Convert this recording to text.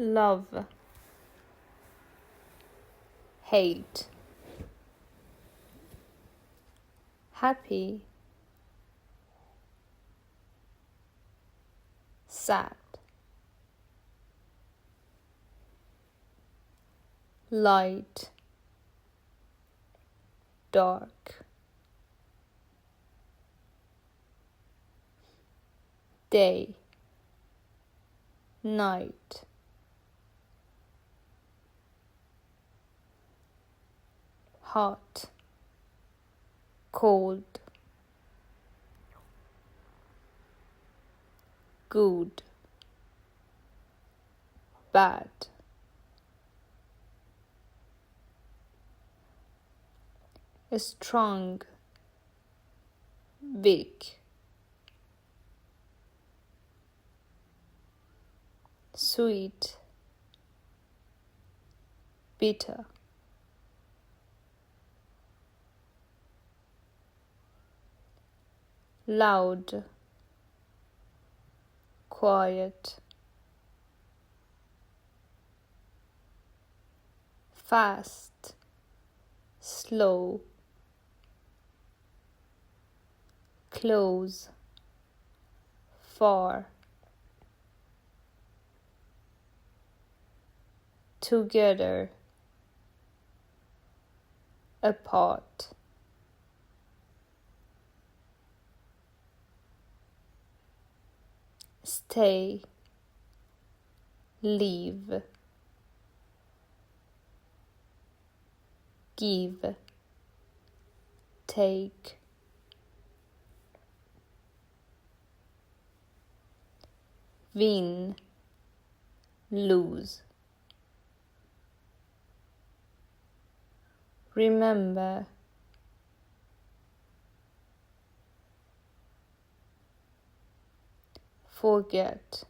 love, hate, happy, sad, light, dark, day, night, hot, cold, good, bad, strong, weak, sweet, bitter, loud, quiet, fast, slow, close, far, together, apart, stay, leave, give, take, win, lose, remember, forget,